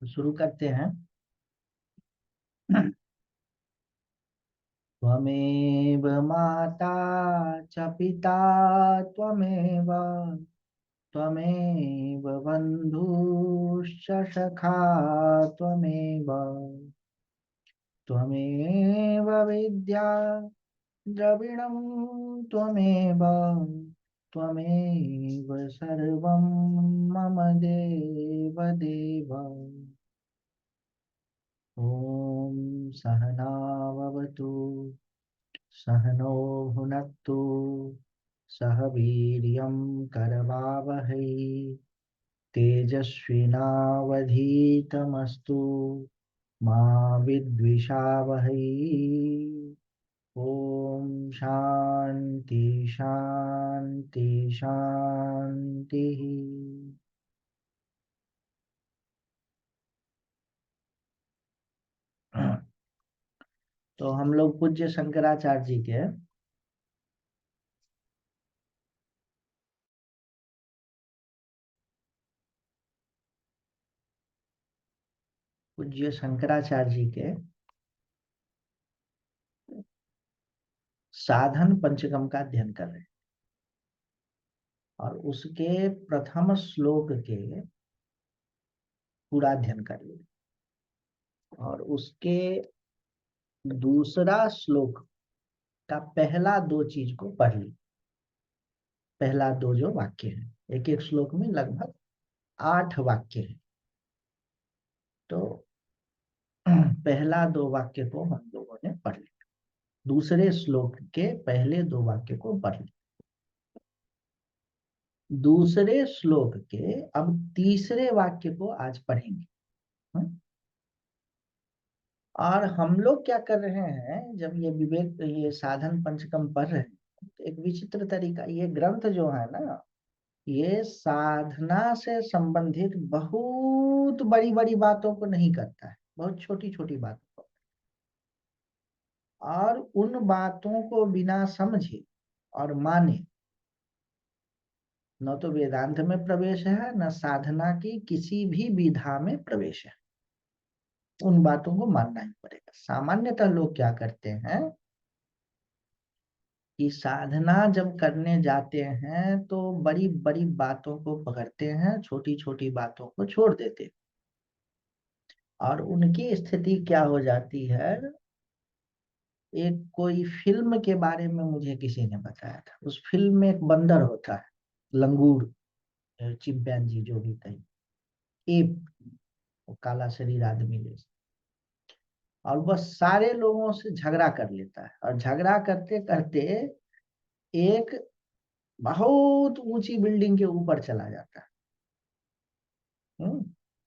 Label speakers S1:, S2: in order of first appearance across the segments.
S1: तो शुरू करते हैं। त्वमेव माता च पिता त्वमेव त्वमेव बन्धुश्च सखा त्वमेव त्वमेव विद्या द्रविणं त्वमेव त्वमेव सर्वं मम देव देव। ॐ सहनाववतु सहनौ भुनक्तु सह वीर्यं करवावहै तेजस्विनावधीतमस्तु मा विद्विषावहै। ओम शांति शांति शांति। तो हम लोग पूज्य शंकराचार्य जी के पूज्य शंकराचार्य जी के साधन पंचकम का अध्ययन कर रहे हैं और उसके प्रथम श्लोक के पूरा अध्ययन कर लिए और उसके दूसरा श्लोक का पहला दो चीज को पढ़ ली। पहला दो जो वाक्य है, एक एक श्लोक में लगभग 8 वाक्य है। तो पहला दो वाक्य को हम लोगों ने पढ़ लिया, दूसरे श्लोक के पहले दो वाक्य को पढ़ लिया। दूसरे श्लोक के अब तीसरे वाक्य को आज पढ़ेंगे। और हम लोग क्या कर रहे हैं, जब ये साधन पंचकम पढ़ रहे हैं तो एक विचित्र तरीका, ये ग्रंथ जो है ना, ये साधना से संबंधित बहुत बड़ी बड़ी बातों को नहीं करता है, बहुत छोटी छोटी बातों को। और उन बातों को बिना समझे और माने न तो वेदांत में प्रवेश है, न साधना की किसी भी विधा में प्रवेश है। उन बातों को मानना ही पड़ेगा। सामान्यतः लोग क्या करते हैं कि साधना जब करने जाते हैं तो बड़ी बड़ी बातों को पकड़ते हैं, छोटी छोटी बातों को छोड़ देते हैं। और उनकी स्थिति क्या हो जाती है, एक कोई फिल्म के बारे में मुझे किसी ने बताया था। उस फिल्म में एक बंदर होता है, लंगूर, चिंपैंजी जो भी कहीं, एप, वो काला शरीर आदमी जैसे। और वह सारे लोगों से झगड़ा कर लेता है और झगड़ा करते करते एक बहुत ऊंची बिल्डिंग के ऊपर चला जाता है।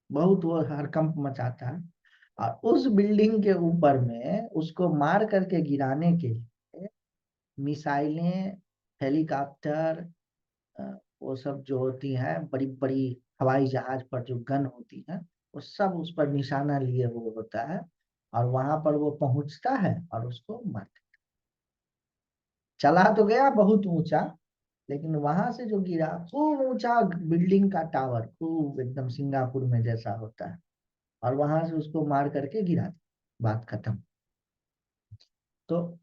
S1: बहुत वो हड़कंप मचाता है। और उस बिल्डिंग के ऊपर में उसको मार करके गिराने के लिए मिसाइलें, हेलीकॉप्टर, अ, वो सब जो होती हैं, बड़ी बड़ी हवाई जहाज पर जो गन होती है, वो सब उस पर निशाना लिए वो होता है। और वहां पर वो पहुंचता है और उसको मारता। चला तो गया बहुत ऊंचा, लेकिन वहां से जो गिरा, खूब ऊंचा बिल्डिंग का टावर, खूब एकदम सिंगापुर में जैसा होता है, और वहां से उसको मार करके गिरा दिया। बात खत्म। तो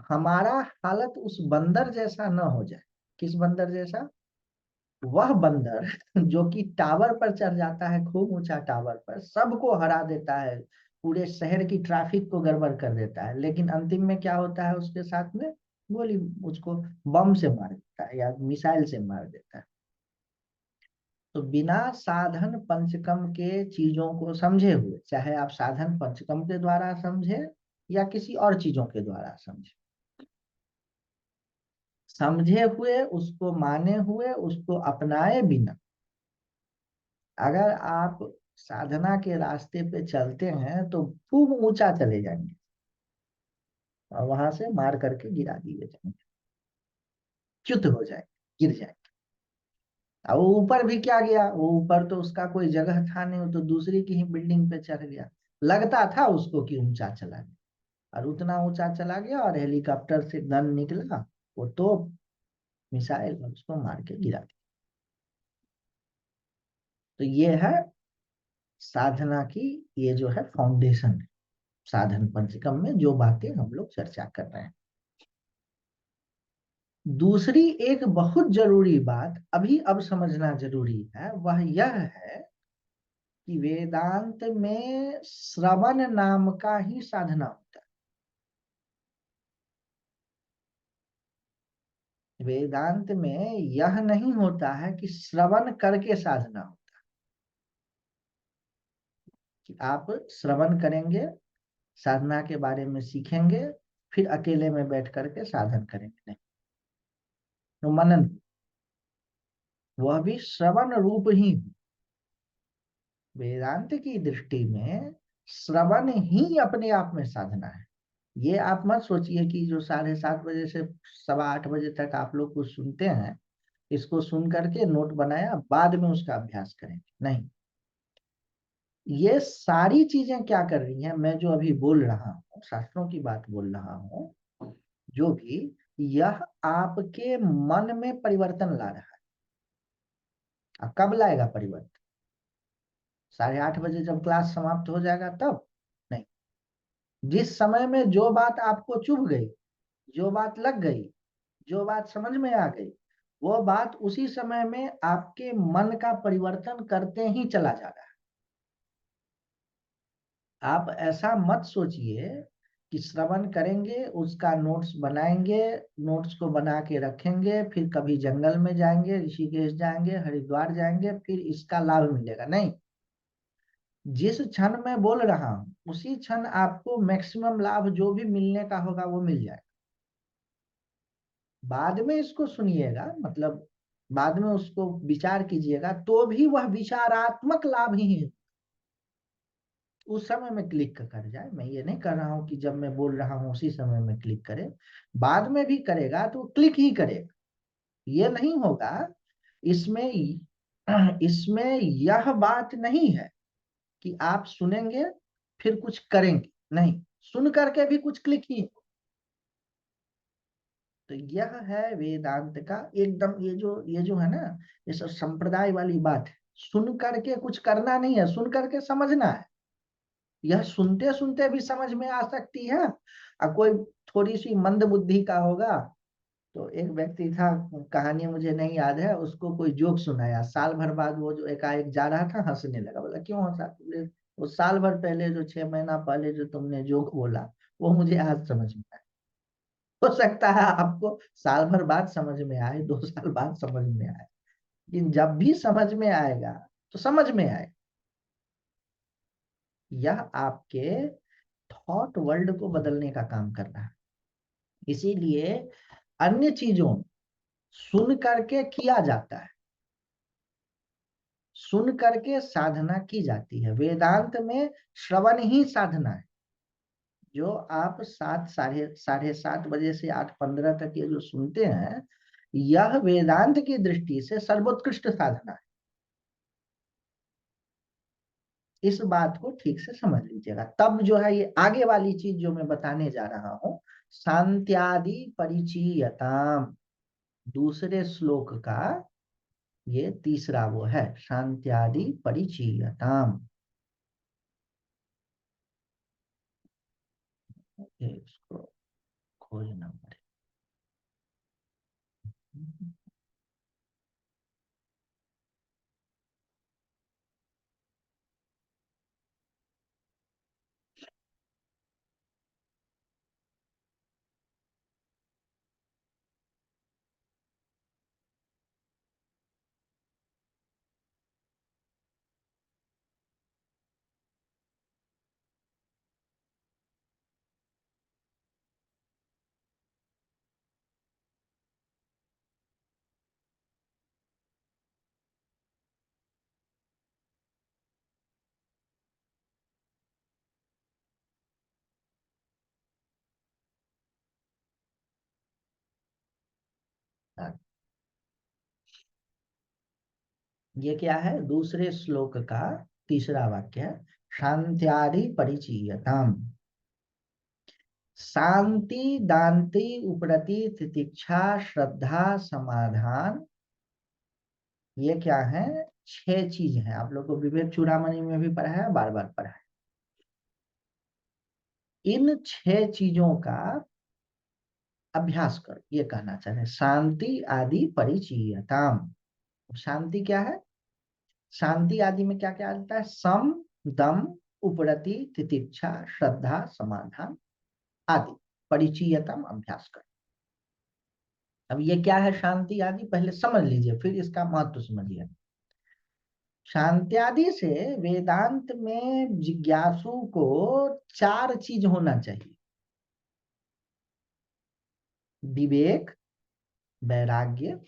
S1: हमारा हालत उस बंदर जैसा न हो जाए। किस बंदर जैसा? वह बंदर जो कि टावर पर चढ़ जाता है, खूब ऊंचा टावर पर, सबको हरा देता है, पूरे शहर की ट्रैफिक को गड़बड़ कर देता है, लेकिन अंतिम में क्या होता है उसके साथ में? गोली, उसको बम से मार देता है या मिसाइल से मार देता है। तो बिना साधन पंचकम के चीजों को समझे हुए, चाहे आप साधन पंचकम के द्वारा समझे या किसी और चीजों के द्वारा समझे, समझे हुए, उसको माने हुए, उसको अपनाए बिना अगर आप साधना के रास्ते पे चलते हैं तो खूब ऊंचा चले जाएंगे और वहां से मार करके गिरा दिए जाएंगे, च्युत हो जाएंगे, गिर जाएंगे। अब वो ऊपर भी क्या गया, वो ऊपर तो उसका कोई जगह था नहीं, वो तो दूसरी की ही बिल्डिंग पे चढ़ गया। लगता था उसको कि ऊंचा चला गया, और उतना ऊंचा चला गया और हेलीकॉप्टर से गन निकला, वो तो मिसाइल, और उसको मार के गिरा दिया। तो ये है साधना की ये जो है फाउंडेशन है, साधन पंचकम में जो बातें हम लोग चर्चा कर रहे हैं। दूसरी एक बहुत जरूरी बात अभी अब समझना जरूरी है, वह यह है कि वेदांत में श्रवण नाम का ही साधना होता है। वेदांत में यह नहीं होता है कि श्रवण करके साधना होता है, कि आप श्रवण करेंगे, साधना के बारे में सीखेंगे, फिर अकेले में बैठ करके साधन करेंगे, नहीं। तो मनन, वह भी श्रवण रूप ही। वेदांत की दृष्टि में श्रवण ही अपने आप में साधना है। ये आप मत सोचिए कि जो 7:30 बजे से 7:15 बजे तक आप लोग कुछ सुनते हैं, इसको सुन करके नोट बनाया, बाद में उसका अभ्यास करेंगे, नहीं। ये सारी चीजें क्या कर रही हैं, मैं जो अभी बोल रहा हूँ, शास्त्रों की बात बोल रहा हूँ, जो भी, यह आपके मन में परिवर्तन ला रहा है। अब कब लाएगा परिवर्तन? 8:30 बजे जब क्लास समाप्त हो जाएगा तब? नहीं। जिस समय में जो बात आपको चुभ गई, जो बात लग गई, जो बात समझ में आ गई, वो बात उसी समय में आपके मन का परिवर्तन करते ही चला जा रहा है। आप ऐसा मत सोचिए कि श्रवण करेंगे, उसका नोट्स बनाएंगे, नोट्स को बना के रखेंगे, फिर कभी जंगल में जाएंगे, ऋषिकेश जाएंगे, हरिद्वार जाएंगे, फिर इसका लाभ मिलेगा, नहीं। जिस क्षण मैं बोल रहा हूं उसी क्षण आपको मैक्सिमम लाभ जो भी मिलने का होगा वो मिल जाएगा। बाद में इसको सुनिएगा, मतलब बाद में उसको विचार कीजिएगा, तो भी वह विचारात्मक लाभ ही है। उस समय में क्लिक कर जाए, मैं ये नहीं कर रहा हूं कि जब मैं बोल रहा हूं उसी समय में क्लिक करे, बाद में भी करेगा तो क्लिक ही करेगा। ये नहीं होगा। इसमें इसमें यह बात नहीं है कि आप सुनेंगे फिर कुछ करेंगे, नहीं, सुन करके भी कुछ क्लिक ही। तो यह है वेदांत का एकदम, ये जो है ना, ये सब संप्रदाय वाली बात है। सुन करके कुछ करना नहीं है, सुन करके समझना है। यह सुनते सुनते भी समझ में आ सकती है। अब कोई थोड़ी सी मंद बुद्धि का होगा, तो एक व्यक्ति था, कहानी मुझे नहीं याद है, उसको कोई जोक सुनाया, साल भर बाद वो जो एकाएक जा रहा था, हंसने लगा। बोला क्यों हंसा? बोले वो साल भर पहले जो 6 महीना पहले जो तुमने जोक बोला, वो मुझे आज समझ में आया। हो सकता है आपको साल भर बाद समझ में आए, 2 साल बाद समझ में आए, लेकिन जब भी समझ में आएगा तो समझ में आएगा। यह आपके थॉट वर्ल्ड को बदलने का काम कर रहा है। इसीलिए अन्य चीजों सुन करके किया जाता है, सुन करके साधना की जाती है। वेदांत में श्रवण ही साधना है। जो आप 7, 7:30 बजे से 8:15 तक ये जो सुनते हैं, यह वेदांत की दृष्टि से सर्वोत्कृष्ट साधना है। इस बात को ठीक से समझ लीजिएगा, तब जो है ये आगे वाली चीज जो मैं बताने जा रहा हूं, शांत्यादि परिचीयताम, दूसरे श्लोक का ये तीसरा वो है, शांत्यादि परिचीयताम। ये इसको खोजना पड़ेगा। ये क्या है? दूसरे श्लोक का तीसरा वाक्य, शांत्यादि परिचीयताम। शांति, दांति, उपरति, तितिक्षा, श्रद्धा, समाधान, ये क्या है? 6 चीज हैं, आप लोग को विवेक चूड़ामणि में भी पढ़ा है, बार बार पढ़ा है। इन 6 चीजों का अभ्यास करो, ये कहना चाह रहे हैं। शांति आदि परिचीयताम। शांति क्या है? शांति आदि में क्या क्या आता है? सम, दम, उपरति, तितिक्षा, श्रद्धा, समाधान आदि। परिचीयतम, अभ्यास करो। अब ये क्या है शांति आदि, पहले समझ लीजिए, फिर इसका महत्व समझिए। शांत्यादि से वेदांत में जिज्ञासु को 4 चीज होना चाहिए: विवेक, वैराग्य,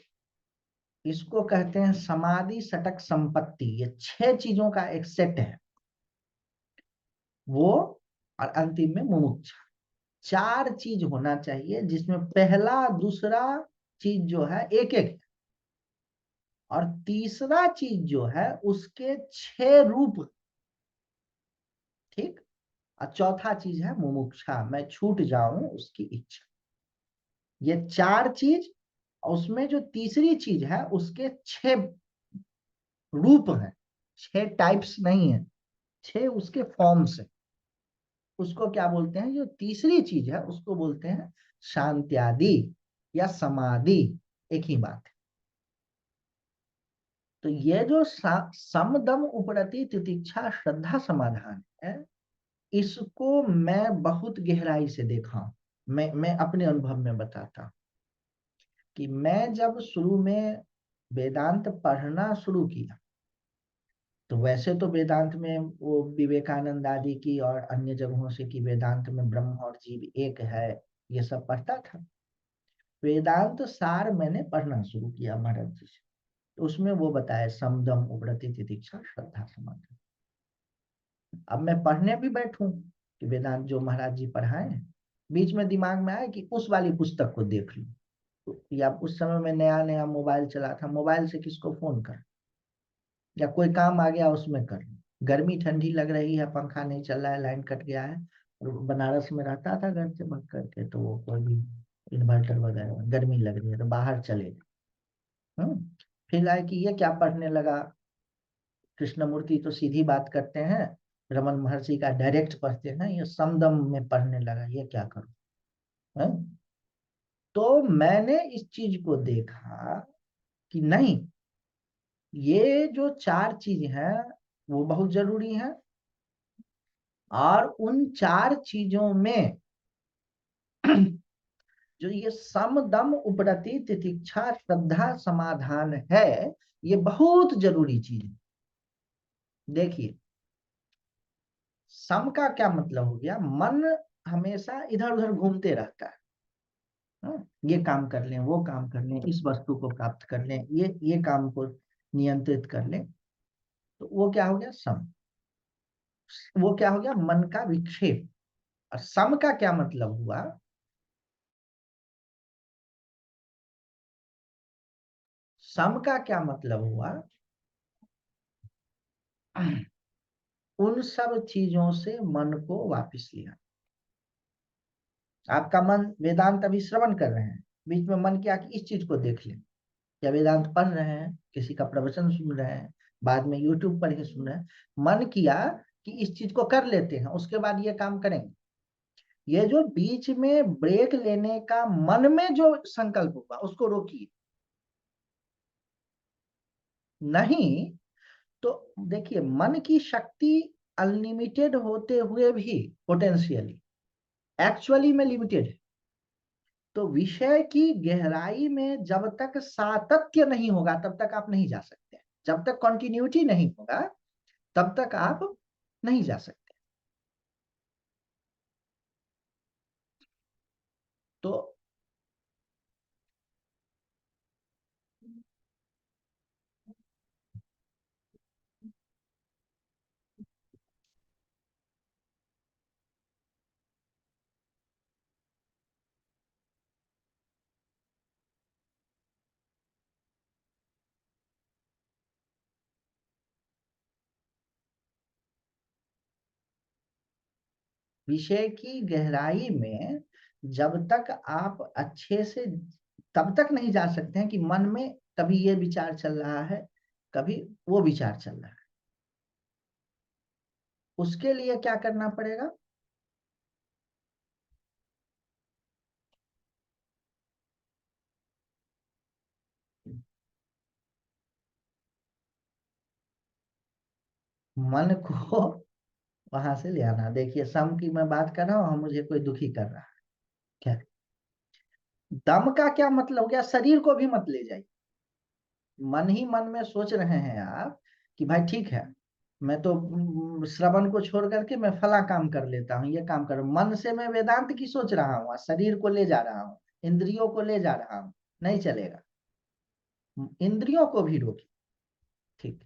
S1: इसको कहते हैं समाधि, सटक, संपत्ति। ये 6 चीजों का एक सेट है वो, और अंतिम में मुमुक्षा। 4 चीज होना चाहिए, जिसमें पहला दूसरा चीज जो है एक एक, और तीसरा चीज जो है उसके 6 रूप, ठीक। और चौथा चीज है मुमुक्षा, मैं छूट जाऊं उसकी इच्छा। ये 4 चीज, उसमें जो तीसरी चीज है उसके 6 रूप हैं, 6 टाइप्स नहीं है, 6 उसके फॉर्म्स है। उसको क्या बोलते हैं? जो तीसरी चीज है उसको बोलते हैं शांत्यादि या समाधि, एक ही बात है। तो ये जो सम, दम, उपरति, तितिक्षा, श्रद्धा, समाधान है, इसको मैं बहुत गहराई से देखा हूं। मैं अपने अनुभव में बताता हूं कि मैं जब शुरू में वेदांत पढ़ना शुरू किया, तो वैसे तो वेदांत में वो विवेकानंद आदि की और अन्य जगहों से कि वेदांत में ब्रह्म और जीव एक है, ये सब पढ़ता था। वेदांत सार मैंने पढ़ना शुरू किया महाराज जी से, तो उसमें वो बताया समदम उपरति तितिक्षा श्रद्धा समाधि। अब मैं पढ़ने भी बैठूं कि वेदांत जो महाराज जी पढ़ाए हैं, बीच में दिमाग में आया कि उस वाली पुस्तक को देख लूं। तो या उस समय में नया नया मोबाइल चला था, मोबाइल से किसको फोन कर, या कोई काम आ गया उसमें कर लूं। गर्मी ठंडी लग रही है, पंखा नहीं चल रहा है, लाइन कट गया है, और बनारस में रहता था घर से भाग करके, तो वो कोई भी इन्वर्टर वगैरह, गर्मी लग रही है तो बाहर चले गए। फिर आए कि ये क्या पढ़ने लगा, कृष्णमूर्ति तो सीधी बात करते हैं, रमन महर्षि का डायरेक्ट पढ़ते हैं, ये समदम में पढ़ने लगा, ये क्या करूं है? तो मैंने इस चीज को देखा कि नहीं, ये जो 4 चीज हैं वो बहुत जरूरी हैं, और उन 4 चीजों में जो ये सम, दम, उपरति, तितिक्षा, श्रद्धा, समाधान है, ये बहुत जरूरी चीज है। देखिए, सम का क्या मतलब हो गया? मन हमेशा इधर उधर घूमते रहता है। ये काम कर लें, वो काम कर लें, इस वस्तु को प्राप्त कर लें, ये काम को नियंत्रित कर लें, तो वो क्या हो गया? सम। वो क्या हो गया? मन का विक्षेप। और सम का क्या मतलब हुआ? सम का क्या मतलब हुआ? उन सब चीजों से मन को वापस लिया। आपका मन, वेदांत अभी श्रवण कर रहे हैं, बीच में मन किया कि इस चीज को देख लें, या वेदांत पढ़ रहे हैं, किसी का प्रवचन सुन रहे हैं, बाद में यूट्यूब पर ही सुन रहे हैं, मन किया कि इस चीज को कर लेते हैं, उसके बाद ये काम करेंगे। ये जो बीच में ब्रेक लेने का मन में जो संकल्प हुआ, उसको रोकिए। नहीं तो देखिए, मन की शक्ति अनलिमिटेड होते हुए भी पोटेंशियली एक्चुअली में लिमिटेड है। तो विषय की गहराई में जब तक सातत्य नहीं होगा तब तक आप नहीं जा सकते, जब तक कंटिन्यूटी नहीं होगा तब तक आप नहीं जा सकते। तो विषय की गहराई में जब तक आप अच्छे से, तब तक नहीं जा सकते हैं कि मन में कभी ये विचार चल रहा है, कभी वो विचार चल रहा है। उसके लिए क्या करना पड़ेगा? मन को वहां से ले आना। देखिए, सम की मैं बात कर रहा हूँ, मुझे कोई दुखी कर रहा है क्या? दम का क्या मतलब हो गया? शरीर को भी मत ले जाइए। मन ही मन में सोच रहे हैं आप कि भाई ठीक है, मैं तो श्रवण को छोड़ करके मैं फला काम कर लेता हूँ, ये काम कर, मन से मैं वेदांत की सोच रहा हूँ, शरीर को ले जा रहा हूँ, इंद्रियों को ले जा रहा हूँ। नहीं चलेगा। इंद्रियों को भी रोकिए। ठीक।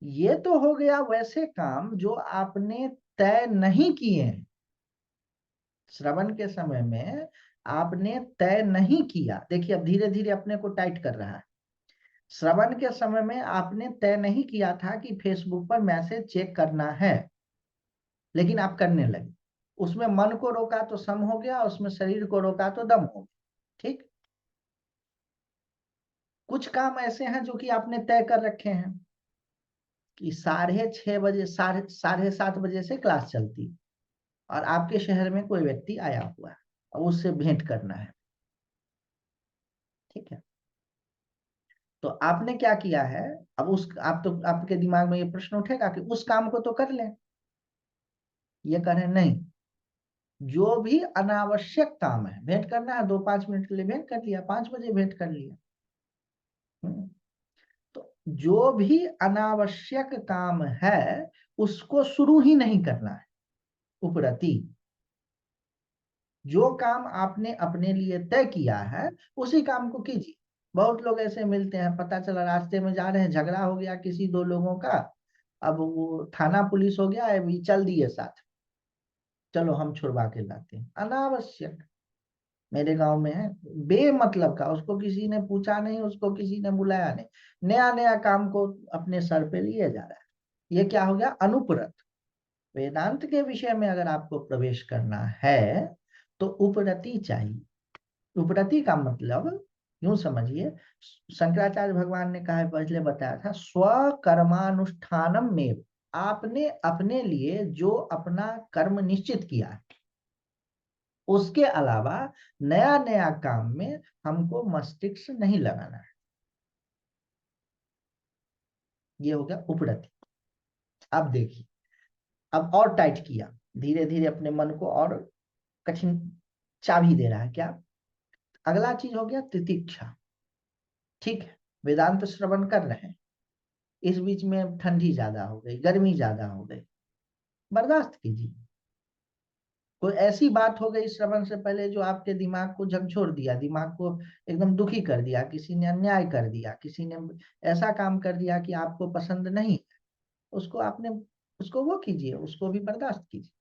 S1: ये तो हो गया वैसे काम जो आपने तय नहीं किए हैं। श्रवण के समय में आपने तय नहीं किया। देखिए, अब धीरे धीरे अपने को टाइट कर रहा है। श्रवण के समय में आपने तय नहीं किया था कि फेसबुक पर मैसेज चेक करना है, लेकिन आप करने लगे। उसमें मन को रोका तो सम हो गया, उसमें शरीर को रोका तो दम हो गया। ठीक। कुछ काम ऐसे हैं जो कि आपने तय कर रखे हैं कि 6:30 बजे, साढ़े 7 बजे से क्लास चलती, और आपके शहर में कोई व्यक्ति आया हुआ है और उससे भेंट करना है। ठीक है। तो आपने क्या किया है? अब उस आप तो आपके दिमाग में ये प्रश्न उठेगा कि उस काम को तो कर लें। ये करें नहीं। जो भी अनावश्यक काम है, भेंट करना है, 2-5 मिनट के लिए भेंट कर लिया, 5 बजे भेंट कर लिया। तो जो भी अनावश्यक काम है उसको शुरू ही नहीं करना है। उपरति। जो काम आपने अपने लिए तय किया है उसी काम को कीजिए। बहुत लोग ऐसे मिलते हैं, पता चला रास्ते में जा रहे हैं, झगड़ा हो गया किसी दो लोगों का, अब वो थाना पुलिस हो गया है, अभी चल दिए साथ, चलो हम छुड़वा के लाते हैं। अनावश्यक। मेरे गांव में है, बेमतलब का, उसको किसी ने पूछा नहीं, उसको किसी ने बुलाया नहीं, नया नया काम को अपने सर पे लिए जा रहा है। ये क्या हो गया? अनुपरत। वेदांत के विषय में अगर आपको प्रवेश करना है तो उपरति चाहिए। उपरति का मतलब यूं समझिए, शंकराचार्य भगवान ने कहा है, पहले बताया था, स्वकर्मानुष्ठानम में। आपने अपने लिए जो अपना कर्म निश्चित किया है, उसके अलावा नया नया काम में हमको मस्तिष्क नहीं लगाना है। ये हो गया उपरति। अब देखिए, अब और टाइट किया, धीरे धीरे अपने मन को और कठिन चाबी दे रहा है। क्या? अगला चीज हो गया तितिक्षा। ठीक है, वेदांत श्रवण कर रहे हैं, इस बीच में ठंडी ज्यादा हो गई, गर्मी ज्यादा हो गई, बर्दाश्त कीजिए। कोई ऐसी बात हो गई श्रवण से पहले जो आपके दिमाग को झकझोर दिया, दिमाग को एकदम दुखी कर दिया, किसी ने अन्याय कर दिया, किसी ने ऐसा काम कर दिया कि आपको पसंद नहीं, उसको आपने, उसको वो कीजिए, उसको भी बर्दाश्त कीजिए।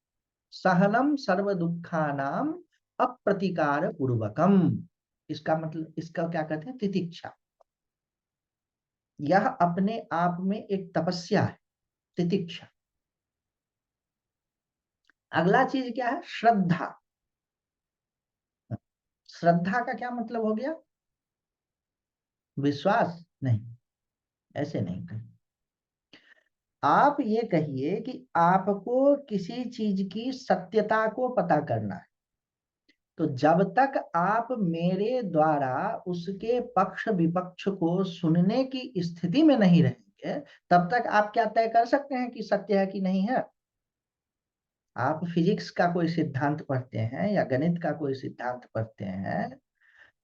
S1: सहनम सर्व दुखानाम अप्रतिकार पूर्वकम। इसका मतलब, इसका क्या कहते हैं? तितिक्षा। यह अपने आप में एक तपस्या है, तितिक्षा। अगला चीज क्या है? श्रद्धा। श्रद्धा का क्या मतलब हो गया? विश्वास नहीं, ऐसे नहीं कहें। आप ये कहिए कि आपको किसी चीज की सत्यता को पता करना है, तो जब तक आप मेरे द्वारा उसके पक्ष विपक्ष को सुनने की स्थिति में नहीं रहेंगे, तब तक आप क्या तय कर सकते हैं कि सत्य है कि नहीं है? आप फिजिक्स का कोई सिद्धांत पढ़ते हैं या गणित का कोई सिद्धांत पढ़ते हैं,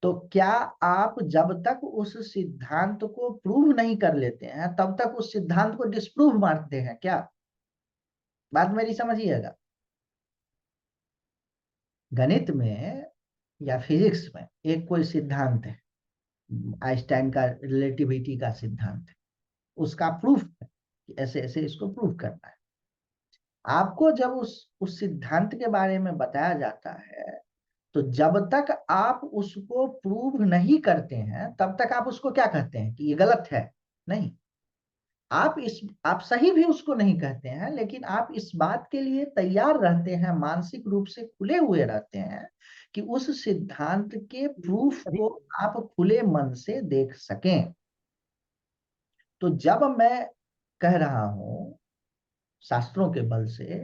S1: तो क्या आप जब तक उस सिद्धांत को प्रूव नहीं कर लेते हैं तब तक उस सिद्धांत को डिस्प्रूव मानते हैं क्या? बात मेरी समझिएगा। गणित में या फिजिक्स में एक कोई सिद्धांत है, आइंस्टाइन का रिलेटिविटी का सिद्धांत है, उसका प्रूफ है कि ऐसे ऐसे इसको प्रूव करना है। आपको जब उस सिद्धांत के बारे में बताया जाता है, तो जब तक आप उसको प्रूव नहीं करते हैं तब तक आप उसको क्या कहते हैं कि ये गलत है? नहीं। आप सही भी उसको नहीं कहते हैं, लेकिन आप इस बात के लिए तैयार रहते हैं, मानसिक रूप से खुले हुए रहते हैं कि उस सिद्धांत के प्रूफ को आप खुले मन से देख सकें। तो जब मैं कह रहा हूं शास्त्रों के बल से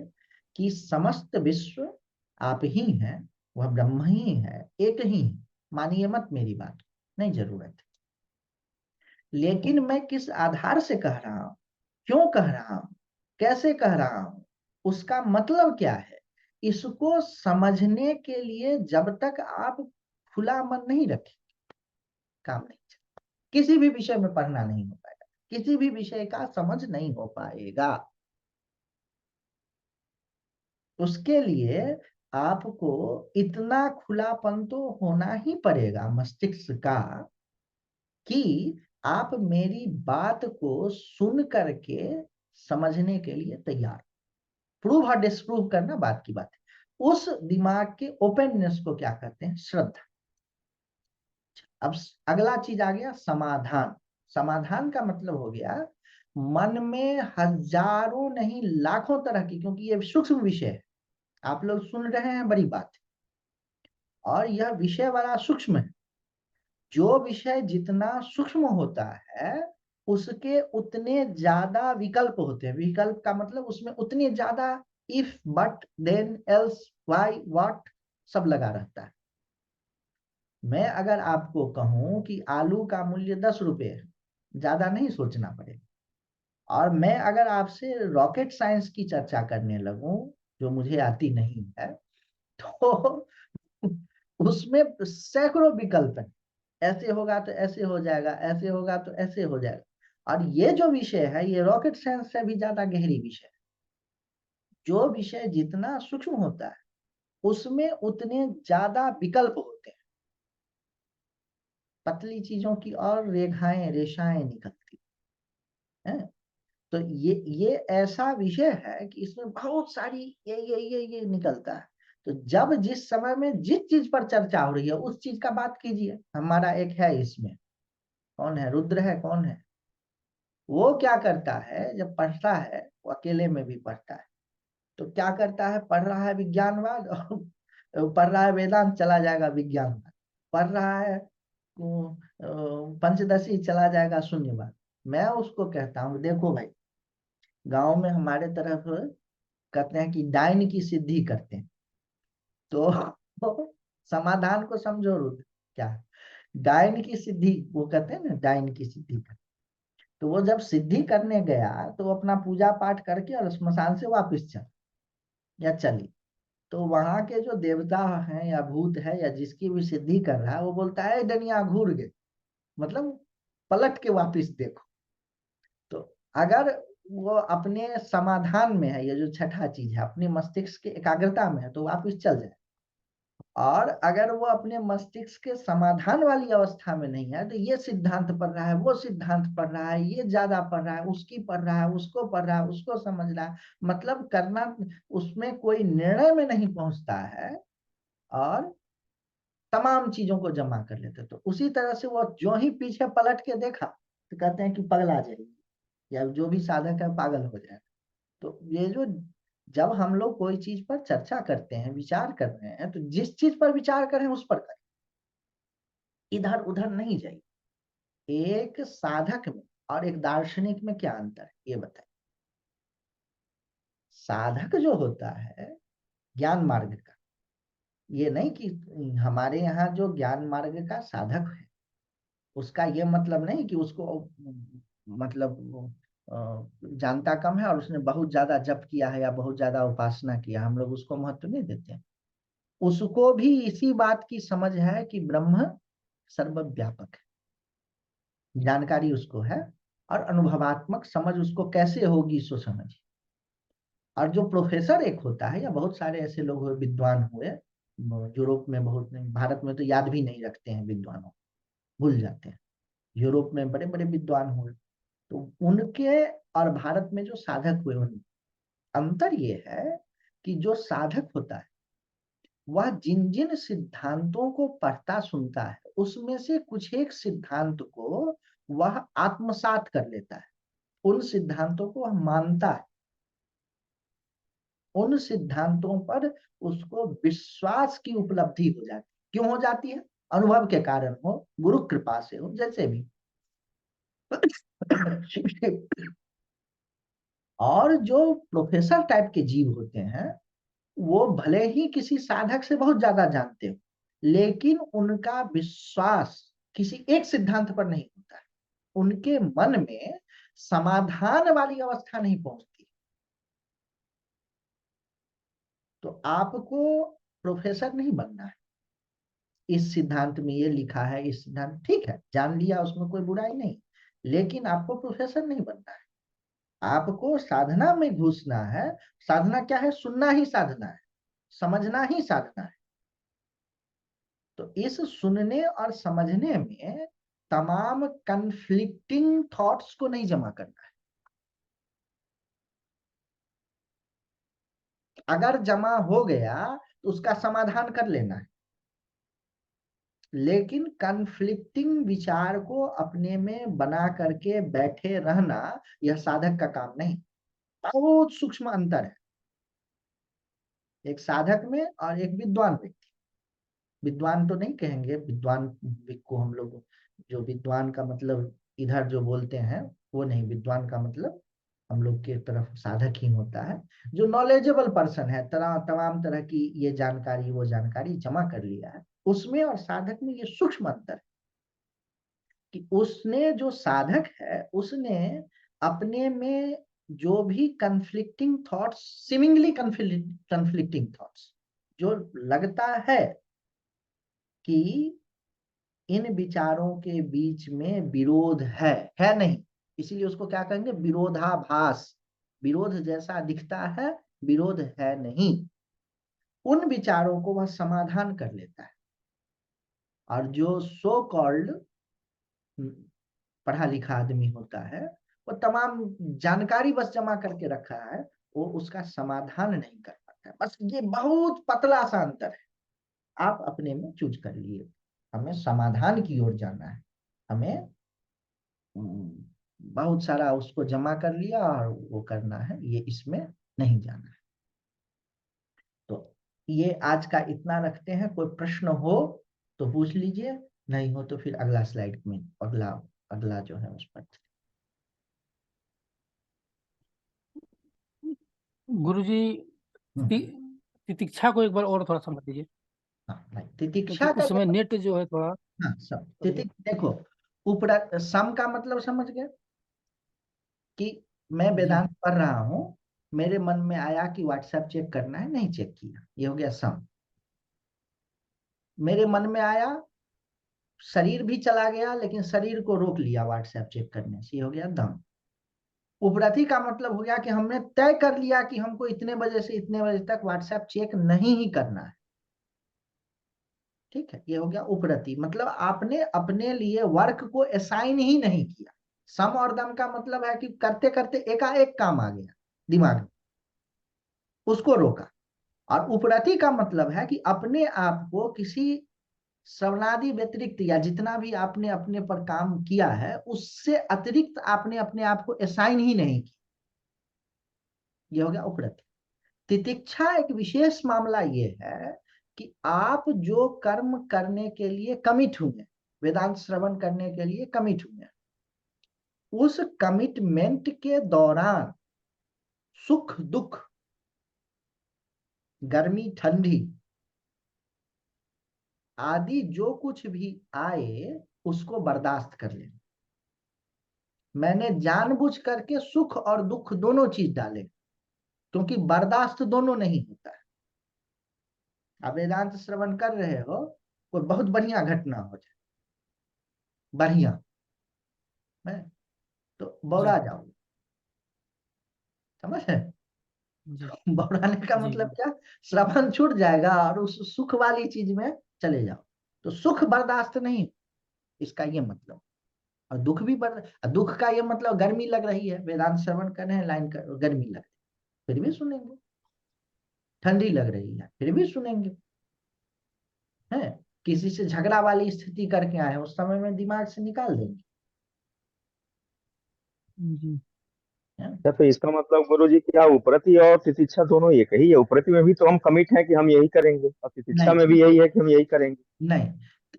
S1: कि समस्त विश्व आप ही हैं, वह ब्रह्म ही है, एक ही है, मानिए मत मेरी बात, नहीं जरूरत है, लेकिन मैं किस आधार से कह रहा हूं, क्यों कह रहा हूं, कैसे कह रहा हूं, उसका मतलब क्या है, इसको समझने के लिए जब तक आप खुला मन नहीं रखें, काम नहीं चलेगा। किसी भी विषय में पढ़ना नहीं हो पाएगा, किसी भी विषय का समझ नहीं हो पाएगा। उसके लिए आपको इतना खुलापन तो होना ही पड़ेगा मस्तिष्क का कि आप मेरी बात को सुन करके समझने के लिए तैयार। प्रूव और डिस्प्रूव करना बात की बात है। उस दिमाग के ओपननेस को क्या कहते हैं, श्रद्धा। अब अगला चीज आ गया समाधान। समाधान का मतलब हो गया मन में हजारों नहीं लाखों तरह की, क्योंकि ये सूक्ष्म विषय है, आप लोग सुन रहे हैं बड़ी बात है, और यह विषय बड़ा सूक्ष्म है। जो विषय जितना सूक्ष्म होता है उसके उतने ज्यादा विकल्प होते हैं। विकल्प का मतलब उसमें उतने ज्यादा if, but, then, else, why, what सब लगा रहता है। मैं अगर आपको कहूं कि आलू का मूल्य 10 रुपए है, ज्यादा नहीं सोचना पड़ेगा। और मैं अगर आपसे रॉकेट साइंस की चर्चा करने लगूं, जो मुझे आती नहीं है, तो उसमें सैकड़ों विकल्प हैं। ऐसे होगा तो ऐसे हो जाएगा, ऐसे होगा तो ऐसे हो जाएगा। और ये जो विषय है ये रॉकेट साइंस से भी ज्यादा गहरी विषय है। जो विषय जितना सूक्ष्म होता है उसमें उतने ज्यादा विकल्प होते हैं। पतली चीजों की और रेखाएं रेशाएं निकलती हैं। तो ये ऐसा विषय है कि इसमें बहुत सारी ये निकलता है। तो जब जिस समय में जिस चीज पर चर्चा हो रही है उस चीज का बात कीजिए। हमारा एक है इसमें, कौन है, रुद्र है, कौन है, वो क्या करता है जब पढ़ता है, वो अकेले में भी पढ़ता है, तो क्या करता है, पढ़ रहा है विज्ञानवाद और पढ़ रहा है वेदांत, चला जाएगा विज्ञानवाद। पढ़ रहा है पंचदशी, चला जाएगा शून्यवाद। मैं उसको कहता हूँ देखो भाई, गांव में हमारे तरफ कहते हैं कि डाइन की सिद्धि करते हैं। तो समाधान को समझो रुद्र, क्या डाइन की सिद्धि, वो कहते हैं ना डाइन की सिद्धि कर। तो वो जब सिद्धि करने गया तो वो अपना पूजा पाठ करके और स्मशान से वापस चल या चली, तो वहां के जो देवता हैं या भूत है या जिसकी भी सिद्धि कर रहा है वो बोलता है डनिया घूर गए, मतलब पलट के वापिस देखो। तो अगर वो अपने समाधान में है, ये जो छठा चीज है, अपने मस्तिष्क के एकाग्रता में है, तो वापिस चल जाए। और अगर वो अपने मस्तिष्क के समाधान वाली अवस्था में नहीं है, तो ये सिद्धांत पढ़ रहा है, वो सिद्धांत पढ़ रहा है, ये ज्यादा पढ़ रहा है, उसकी पढ़ रहा है, उसको पढ़ रहा है, उसको समझ रहा है, मतलब करना, उसमें कोई निर्णय में नहीं पहुंचता है, और तमाम चीजों को जमा कर लेते। तो उसी तरह से वो जो ही पीछे पलट के देखा तो कहते हैं कि पगला जाएगी, या जो भी साधक है पागल हो जाएगा। तो ये जो, जब हम लोग कोई चीज पर चर्चा करते हैं, विचार कर रहे हैं, तो जिस चीज पर विचार करें उस पर करें, इधर उधर नहीं जाइए। एक साधक में और एक दार्शनिक में क्या अंतर है ये बताइए। साधक जो होता है ज्ञान मार्ग का, ये नहीं कि हमारे यहाँ जो ज्ञान मार्ग का साधक है उसका ये मतलब नहीं कि उसको मतलब जानता कम है और उसने बहुत ज्यादा जप किया है या बहुत ज्यादा उपासना किया, हम लोग उसको महत्व नहीं देते हैं। उसको भी इसी बात की समझ है कि ब्रह्म सर्वव्यापक है, जानकारी उसको है, और अनुभवात्मक समझ उसको कैसे होगी सो समझ। और जो प्रोफेसर एक होता है, या बहुत सारे ऐसे लोग हुए विद्वान हुए, यूरोप में बहुत नहीं, भारत में तो याद भी नहीं रखते हैं विद्वानों, भूल जाते हैं। यूरोप में बड़े बड़े विद्वान हुए, तो उनके और भारत में जो साधक हुए उनमें अंतर ये है कि जो साधक होता है वह जिन जिन सिद्धांतों को पढ़ता सुनता है उसमें से कुछ एक सिद्धांत को वह आत्मसात कर लेता है, उन सिद्धांतों को वह मानता है, उन सिद्धांतों पर उसको विश्वास की उपलब्धि हो जाती है। क्यों हो जाती है? अनुभव के कारण हो, गुरु कृपा से हो, जैसे भी। और जो प्रोफेसर टाइप के जीव होते हैं वो भले ही किसी साधक से बहुत ज्यादा जानते हो, लेकिन उनका विश्वास किसी एक सिद्धांत पर नहीं होता है। उनके मन में समाधान वाली अवस्था नहीं पहुंचती। तो आपको प्रोफेसर नहीं बनना है। इस सिद्धांत में ये लिखा है, इस सिद्धांत ठीक है, जान लिया, उसमें कोई बुराई नहीं, लेकिन आपको प्रोफेसर नहीं बनना है। आपको साधना में घुसना है। साधना क्या है? सुनना ही साधना है, समझना ही साधना है। तो इस सुनने और समझने में तमाम कन्फ्लिक्टिंग थॉट्स को नहीं जमा करना है। अगर जमा हो गया तो उसका समाधान कर लेना है, लेकिन कन्फ्लिक्टिंग विचार को अपने में बना करके बैठे रहना यह साधक का काम नहीं। बहुत सूक्ष्म अंतर है एक साधक में और एक विद्वान व्यक्ति। विद्वान तो नहीं कहेंगे, विद्वान को हम लोग, जो विद्वान का मतलब इधर जो बोलते हैं वो नहीं, विद्वान का मतलब हम लोग की तरफ साधक ही होता है, जो नॉलेजेबल पर्सन है, तमाम तरह की ये जानकारी वो जानकारी जमा कर लिया है। उसमें और साधक में ये सूक्ष्म अंतर है कि उसने, जो साधक है, उसने अपने में जो भी conflicting thoughts, seemingly conflicting thoughts, जो लगता है कि इन विचारों के बीच में विरोध है नहीं, इसीलिए उसको क्या कहेंगे? विरोधाभास। विरोध जैसा दिखता है, विरोध है नहीं। उन विचारों को वह समाधान कर लेता है। और जो सो कॉल्ड पढ़ा लिखा आदमी होता है, वो तमाम जानकारी बस जमा करके रखा है, वो उसका समाधान नहीं कर पाता है। बस ये बहुत पतला सा अंतर है। आप अपने में चूज कर लिए, हमें समाधान की ओर जाना है, हमें बहुत सारा उसको जमा कर लिया और वो करना है, ये इसमें नहीं जाना है। तो ये आज का इतना रखते हैं। कोई प्रश्न हो तो पूछ लीजिए, नहीं हो तो फिर अगला स्लाइड में अगला अगला जो है उस पर।
S2: गुरुजी ति, तितिक्षा को एक बार और थोड़ा समझ लीजिए,
S1: हाँ,
S2: क्योंकि
S1: तितिक्षा का
S2: उस समय नेट जो है थोड़ा।
S1: हाँ, सब देखो, उपरा सम का मतलब समझ गए कि मैं
S2: जी
S1: वेदांत पढ़ रहा हूँ, मेरे मन में आया कि व्हाट्सएप चेक करना है, नहीं चेक किया, ये हो गया सम। मेरे मन में आया, शरीर भी चला गया, लेकिन शरीर को रोक लिया व्हाट्सएप चेक करने से, ये हो गया दम। उपरति का मतलब हो गया कि हमने तय कर लिया कि हमको इतने बजे से इतने बजे तक व्हाट्सएप चेक नहीं ही करना है। ठीक है, ये हो गया उपरति, मतलब आपने अपने लिए वर्क को असाइन ही नहीं किया। सम और दम का मतलब है कि करते करते एकाएक काम आ गया दिमाग में, उसको रोका। और उपरति का मतलब है कि अपने आप को किसी श्रवणादि व्यतिरिक्त, या जितना भी आपने अपने पर काम किया है उससे अतिरिक्त आपने अपने आप को असाइन ही नहीं किया, यह हो गया उपरति। तितिक्षा एक विशेष मामला ये है कि आप जो कर्म करने के लिए कमिट हुए, वेदांत श्रवण करने के लिए कमिट हुए, उस कमिटमेंट के दौरान सुख दुख, गर्मी ठंडी आदि जो कुछ भी आए उसको बर्दाश्त कर लेना। मैंने जानबूझ करके सुख और दुख दोनों चीज डाले, क्योंकि बर्दाश्त दोनों नहीं होता है। आप वेदांत श्रवण कर रहे हो, कोई बहुत बढ़िया घटना हो जाए, बढ़िया है, तो
S2: जी
S1: बौरा जाओगे, समझ है?
S2: जी
S1: बौराने का
S2: जी
S1: मतलब
S2: जी
S1: क्या? श्रवण छूट जाएगा और उस सुख वाली चीज में चले जाओ, तो सुख बर्दाश्त नहीं, इसका ये मतलब। और दुख भी दुख का ये मतलब गर्मी लग रही है, वेदांत श्रवण कर रहे हैं, लाइन कर, गर्मी लग रही है, फिर भी सुनेंगे। ठंडी लग रही है, फिर भी सुनेंगे। है, किसी से झगड़ा वाली स्थिति करके आए उस समय में दिमाग से निकाल देंगे।
S2: जी।
S1: है?
S3: अच्छा, तो इसका मतलब गुरु जी क्या उपरति और तितिक्षा दोनों एक ही है? उपरति में भी तो हम कमिट है कि हम यही करेंगे, और तितिक्षा में
S1: नहीं
S3: भी यही है कि हम यही करेंगे।
S1: नहीं,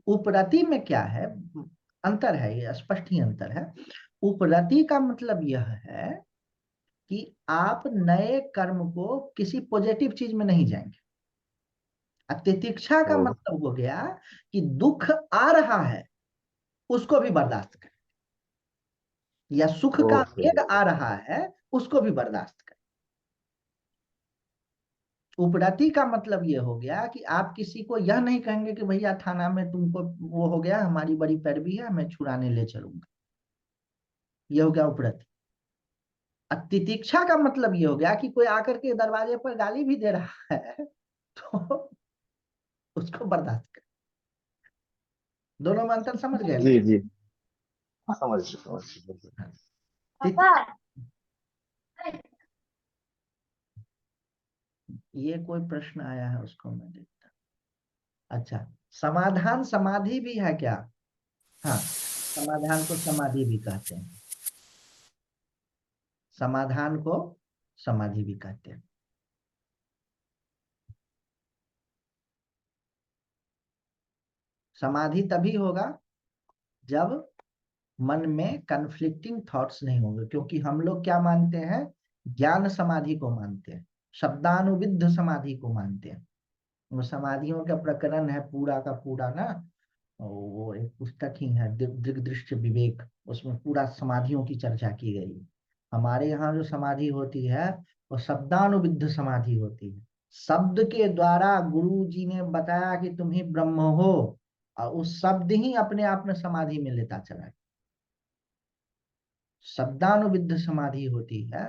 S1: उपरति में क्या है, अंतर है, ये स्पष्ट ही अंतर है। उपरति का मतलब यह है कि आप नए कर्म को किसी पॉजिटिव चीज में नहीं जाएंगे। तितिक्षा का
S3: ओह,
S1: मतलब हो गया कि दुख आ रहा है उसको भी बर्दाश्त करें, या सुख का
S3: ओके।
S1: वेग आ रहा है उसको भी बर्दाश्त करें। उपरति का मतलब ये हो गया कि आप किसी को यह नहीं कहेंगे कि भैया थाना में तुमको वो हो गया, हमारी बड़ी पैरवी है, मैं छुड़ाने ले चलूंगा। ये हो गया उपरति। तितिक्षा का मतलब ये हो गया कि कोई आकर के दरवाजे पर गाली भी दे रहा है तो उसको बर्दाश्त करें। दोनों में अंतर समझ गए
S3: जी
S1: लोग?
S3: जी, हाँ, समझ गए, बिल्कुल।
S1: हाँ। तिति ये कोई प्रश्न आया है उसको मैं देखता। अच्छा, समाधान समाधि भी है क्या? हाँ, समाधान को समाधि भी कहते हैं। समाधान को समाधि भी कहते हैं। समाधि तभी होगा जब मन में कन्फ्लिक्टिंग थॉट्स नहीं होंगे, क्योंकि हम लोग क्या मानते हैं? ज्ञान समाधि को मानते हैं, शब्दानुविद्ध समाधि को मानते हैं। वो समाधियों का प्रकरण है पूरा का पूरा ना, वो एक पुस्तक ही है दृग्दृश्य विवेक, उसमें पूरा समाधियों की चर्चा की गई है। हमारे यहाँ जो समाधि होती है वो शब्दानुविद्ध समाधि होती है। शब्द के द्वारा गुरु जी ने बताया कि तुम ही ब्रह्म हो, और उस शब्द ही अपने आप में समाधि में लेता चला गया। शब्दानुविद्ध समाधि होती है।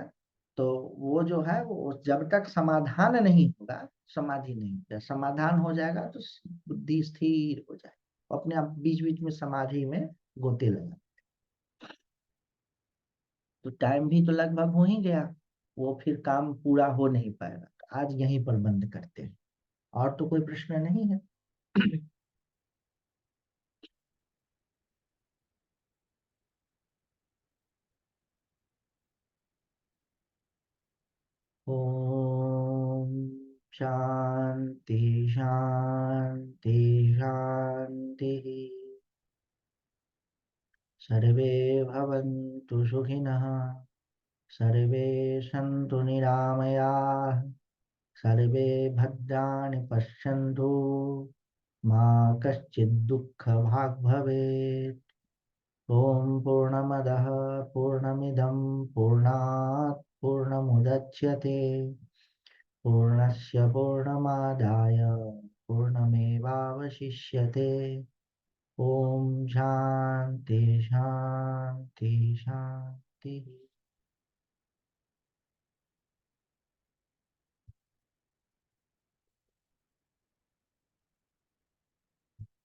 S1: तो वो जो है वो जब तक समाधान नहीं होगा समाधि नहीं होगा। समाधान हो जाएगा तो बुद्धि स्थिर हो जाएगी, अपने आप बीच बीच में समाधि में गोते लगा। तो टाइम भी तो लगभग हो ही गया, वो फिर काम पूरा हो नहीं पाएगा, तो आज यहीं पर बंद करते हैं। और तो कोई प्रश्न नहीं है? ओम शांति शांति शांति। सर्वे भवन्तु सुखिनः, सर्वे सन्तु निरामयाः, सर्वे भद्राणि पश्यन्तु, मा कश्चित् दुःखभाग् भवेत्। ॐ पूर्णमदः पूर्णमिदं पूर्णात् पूर्णमुदच्यते, पूर्णस्य पूर्णमादाय पूर्णमेवावशिष्यते। ॐ शान्ति शान्ति शान्ति।